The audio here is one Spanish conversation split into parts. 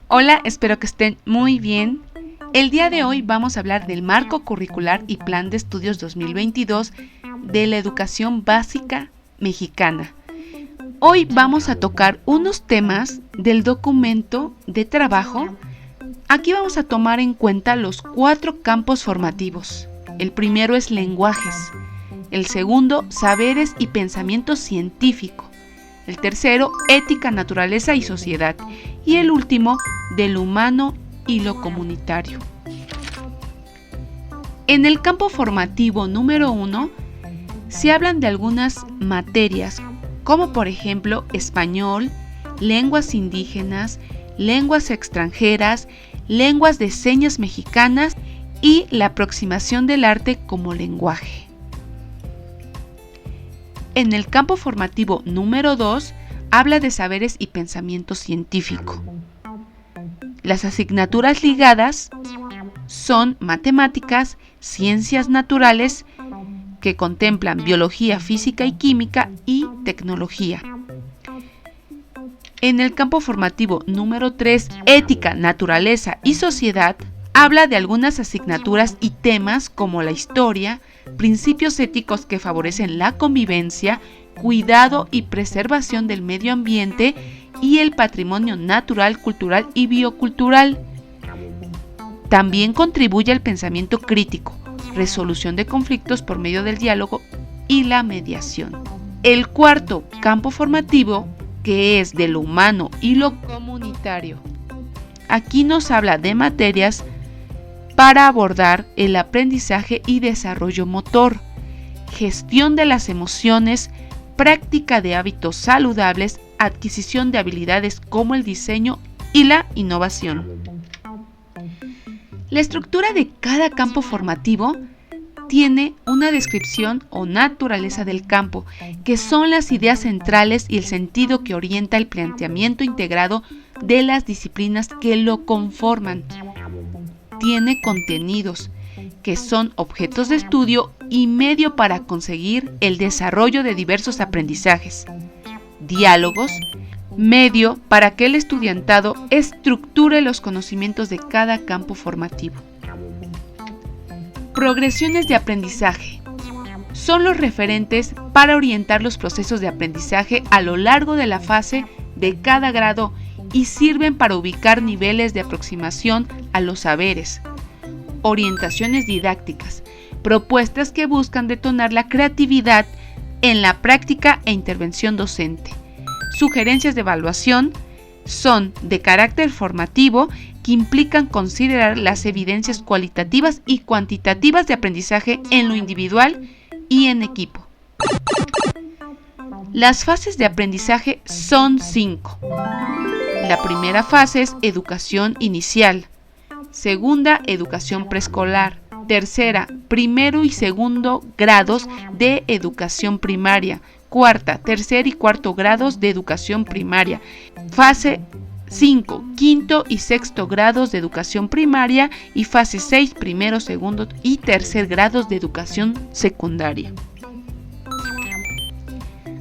Hola, espero que estén muy bien. El día de hoy vamos a hablar del marco curricular y plan de estudios 2022 de la educación básica mexicana. Hoy vamos a tocar unos temas del documento de trabajo. Aquí vamos a tomar en cuenta los 4 campos formativos. El primero es lenguajes, el segundo, saberes y pensamiento científico, el tercero, ética, naturaleza y sociedad, y el último, del humano y lo comunitario. En el campo formativo número 1 se hablan de algunas materias, como por ejemplo español, lenguas indígenas, lenguas extranjeras, lenguas de señas mexicanas y la aproximación del arte como lenguaje. En el campo formativo número 2 habla de saberes y pensamiento científico. Las asignaturas ligadas son matemáticas, ciencias naturales, que contemplan biología, física y química, y tecnología. En el campo formativo número 3, ética, naturaleza y sociedad, habla de algunas asignaturas y temas como la historia, principios éticos que favorecen la convivencia, cuidado y preservación del medio ambiente y el patrimonio natural, cultural y biocultural. También contribuye al pensamiento crítico, resolución de conflictos por medio del diálogo y la mediación. El cuarto campo formativo, que es de lo humano y lo comunitario. Aquí nos habla de materias para abordar el aprendizaje y desarrollo motor, gestión de las emociones, práctica de hábitos saludables, adquisición de habilidades como el diseño y la innovación. La estructura de cada campo formativo tiene una descripción o naturaleza del campo, que son las ideas centrales y el sentido que orienta el planteamiento integrado de las disciplinas que lo conforman. Tiene contenidos, que son objetos de estudio y medio para conseguir el desarrollo de diversos aprendizajes. Diálogos, medio para que el estudiantado estructure los conocimientos de cada campo formativo. Progresiones de aprendizaje. Son los referentes para orientar los procesos de aprendizaje a lo largo de la fase de cada grado y sirven para ubicar niveles de aproximación a los saberes. Orientaciones didácticas. Propuestas que buscan detonar la creatividad en la práctica e intervención docente. Sugerencias de evaluación son de carácter formativo que implican considerar las evidencias cualitativas y cuantitativas de aprendizaje en lo individual y en equipo. Las fases de aprendizaje son 5. La primera fase es educación inicial, segunda, educación preescolar, tercera, primero y segundo grados de educación primaria, cuarta, tercer y cuarto grados de educación primaria, fase 5, quinto y sexto grados de educación primaria y fase 6, primero, segundo y tercer grados de educación secundaria.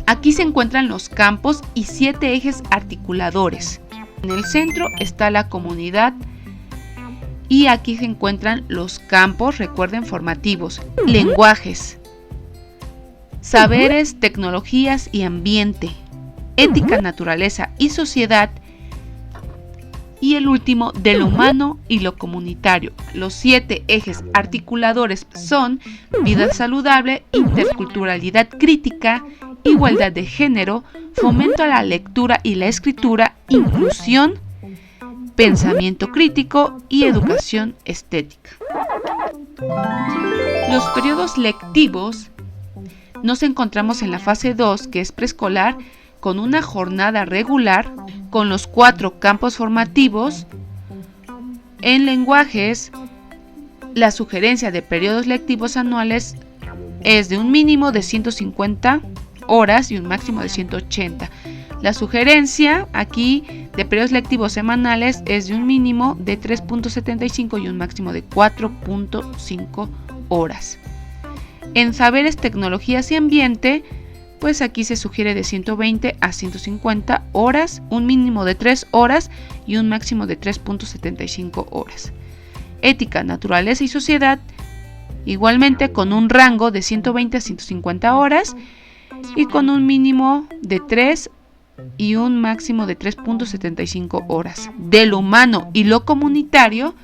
Aquí se encuentran los campos y 7 ejes articuladores. En el centro está la comunidad y aquí se encuentran los campos, recuerden, formativos, lenguajes, saberes, tecnologías y ambiente, ética, naturaleza y sociedad, y el último, de lo humano y lo comunitario. Los 7 ejes articuladores son vida saludable, interculturalidad crítica, igualdad de género, fomento a la lectura y la escritura, inclusión, pensamiento crítico y educación estética. Los periodos lectivos nos encontramos en la fase 2, que es preescolar, con una jornada regular, con los 4 campos formativos. En lenguajes, la sugerencia de periodos lectivos anuales es de un mínimo de 150 horas y un máximo de 180. La sugerencia aquí de periodos lectivos semanales es de un mínimo de 3.75 y un máximo de 4.5 horas. En saberes, tecnologías y ambiente, pues aquí se sugiere de 120 a 150 horas, un mínimo de 3 horas y un máximo de 3.75 horas. Ética, naturaleza y sociedad, igualmente con un rango de 120 a 150 horas y con un mínimo de 3 y un máximo de 3.75 horas. De lo humano y lo comunitario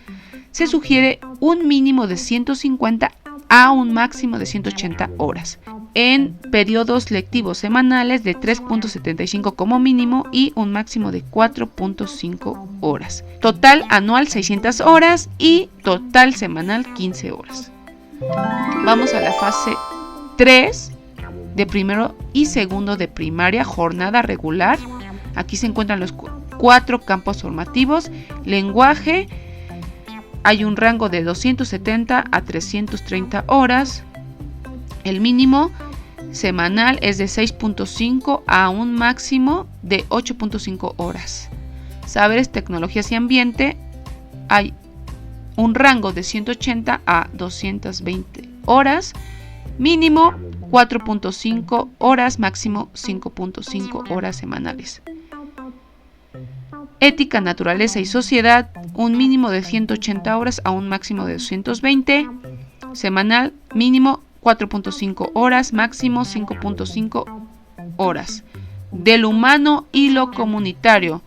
se sugiere un mínimo de 150 a un máximo de 180 horas, en periodos lectivos semanales de 3.75 como mínimo y un máximo de 4.5 horas. Total anual 600 horas y total semanal 15 horas. Vamos a la fase 3 de primero y segundo de primaria, jornada regular. Aquí se encuentran los 4 campos formativos. Lenguaje, hay un rango de 270 a 330 horas. El mínimo semanal es de 6.5 a un máximo de 8.5 horas. Saberes, tecnologías y ambiente, hay un rango de 180 a 220 horas, mínimo 4.5 horas, máximo 5.5 horas semanales. Ética, naturaleza y sociedad, un mínimo de 180 horas a un máximo de 220, semanal, mínimo 4.5 horas, máximo 5.5 horas. De lo humano y lo comunitario,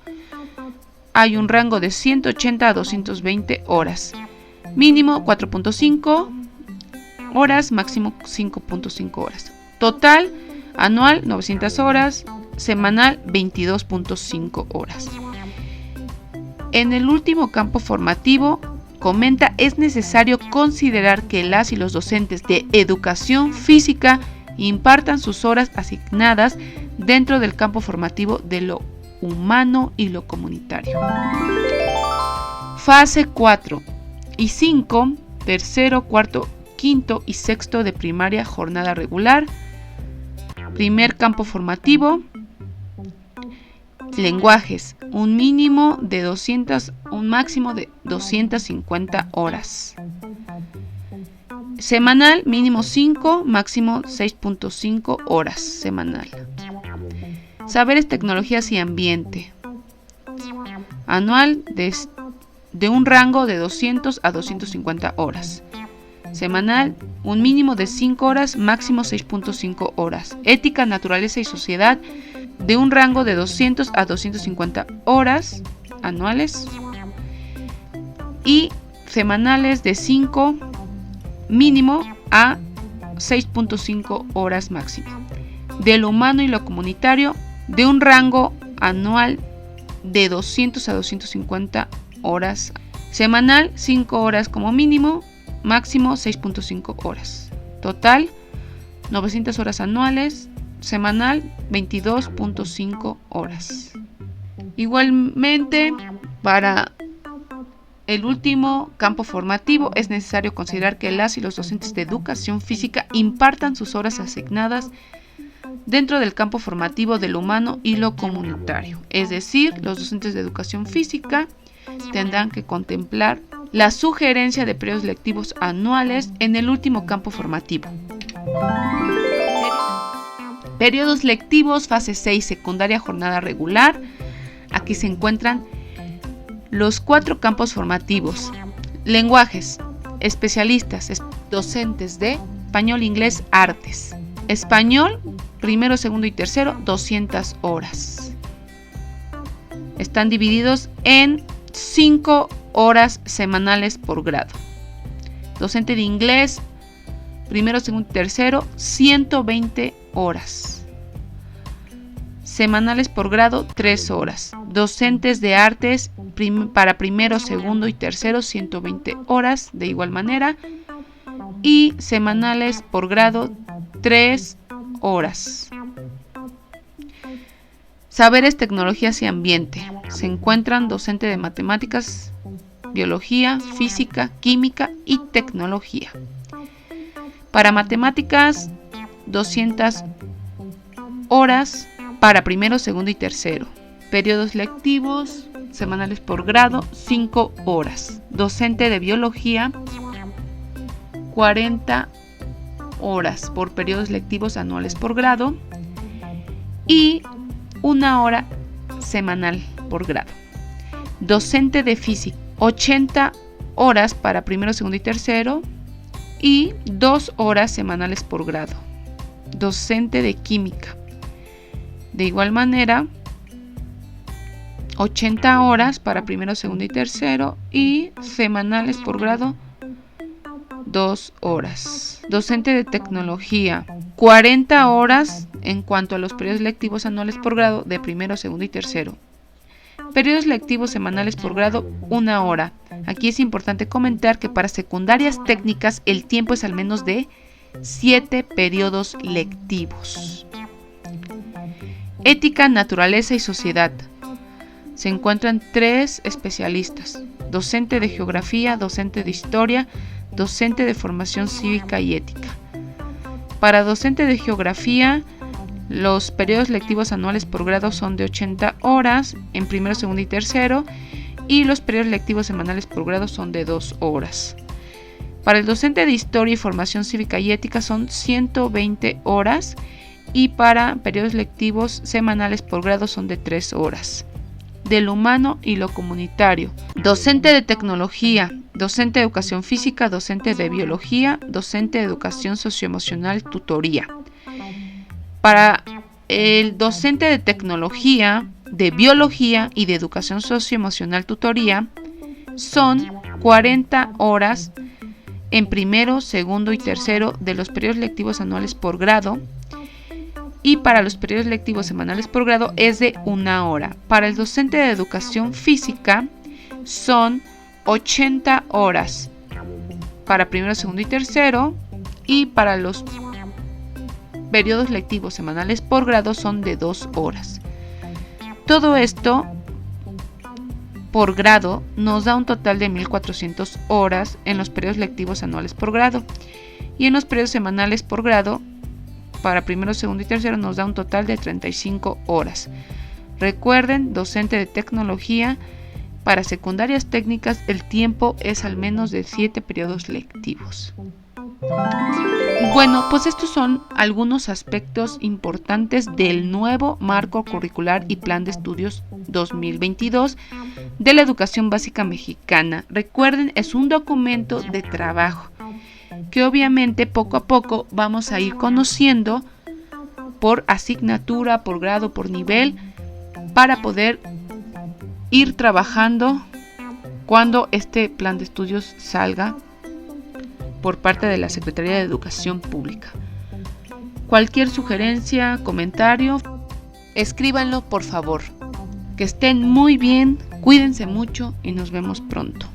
hay un rango de 180 a 220 horas, mínimo 4.5 horas, máximo 5.5 horas. Total anual 900 horas, semanal 22.5 horas. En el último campo formativo comenta: es necesario considerar que las y los docentes de educación física impartan sus horas asignadas dentro del campo formativo de lo humano y lo comunitario. Fase 4 y 5, tercero, cuarto, quinto y sexto de primaria, jornada regular. Primer campo formativo, lenguajes, un mínimo de 200, un máximo de 250 horas. Semanal, mínimo 5, máximo 6.5 horas semanal. Saberes, tecnologías y ambiente, anual de un rango de 200 a 250 horas. Semanal, un mínimo de 5 horas, máximo 6.5 horas. Ética, naturaleza y sociedad, de un rango de 200 a 250 horas anuales y semanales de 5 mínimo a 6.5 horas máximo. De lo humano y lo comunitario, de un rango anual de 200 a 250 horas. Semanal, 5 horas como mínimo, máximo 6.5 horas. Total, 900 horas anuales, semanal 22.5 horas. Igualmente, para el último campo formativo es necesario considerar que las y los docentes de educación física impartan sus horas asignadas dentro del campo formativo de lo humano y lo comunitario. Es decir, los docentes de educación física tendrán que contemplar la sugerencia de periodos lectivos anuales en el último campo formativo. Periodos lectivos, fase 6, secundaria, jornada regular. Aquí se encuentran los 4 campos formativos. Lenguajes, especialistas, docentes de español, inglés, artes. Español, primero, segundo y tercero, 200 horas. Están divididos en 5 horas semanales por grado. Docente de inglés, primero, segundo y tercero, 120 horas. Semanales por grado, 3 horas. Docentes de artes para primero, segundo y tercero, 120 horas de igual manera. Y semanales por grado, 3 horas. Saberes, tecnologías y ambiente. Se encuentran docente de matemáticas, biología, física, química y tecnología. Para matemáticas, 200 horas para primero, segundo y tercero. Periodos lectivos, semanales por grado, 5 horas. Docente de biología, 40 horas por periodos lectivos anuales por grado. y 1 hora semanal por grado. Docente de física, 80 horas para primero, segundo y tercero y 2 horas semanales por grado. Docente de química, de igual manera, 80 horas para primero, segundo y tercero y semanales por grado, 2 horas. Docente de tecnología, 40 horas en cuanto a los periodos lectivos anuales por grado de primero, segundo y tercero. Periodos lectivos semanales por grado, 1 hora. Aquí es importante comentar que para secundarias técnicas el tiempo es al menos de 7 periodos lectivos. Ética, naturaleza y sociedad. Se encuentran 3 especialistas: docente de geografía, docente de historia, docente de formación cívica y ética. Para docente de geografía, los periodos lectivos anuales por grado son de 80 horas en primero, segundo y tercero, y los periodos lectivos semanales por grado son de 2 horas. Para el docente de historia y formación cívica y ética son 120 horas y para periodos lectivos semanales por grado son de 3 horas. De lo humano y lo comunitario. Docente de tecnología, docente de educación física, docente de biología, docente de educación socioemocional, tutoría. Para el docente de tecnología, de biología y de educación socioemocional, tutoría, son 40 horas en primero, segundo y tercero de los periodos lectivos anuales por grado. Y para los periodos lectivos semanales por grado es de 1 hora. Para el docente de educación física son 80 horas para primero, segundo y tercero, y para los periodos lectivos semanales por grado son de 2 horas. Todo esto por grado nos da un total de 1400 horas en los periodos lectivos anuales por grado, y en los periodos semanales por grado para primero, segundo y tercero nos da un total de 35 horas. Recuerden, docente de tecnología, para secundarias técnicas el tiempo es al menos de 7 periodos lectivos. Bueno, pues estos son algunos aspectos importantes del nuevo marco curricular y plan de estudios 2022 de la educación básica mexicana. Recuerden, es un documento de trabajo que obviamente poco a poco vamos a ir conociendo por asignatura, por grado, por nivel, para poder ir trabajando cuando este plan de estudios salga por parte de la Secretaría de Educación Pública. Cualquier sugerencia, comentario, escríbanlo por favor. Que estén muy bien, cuídense mucho y nos vemos pronto.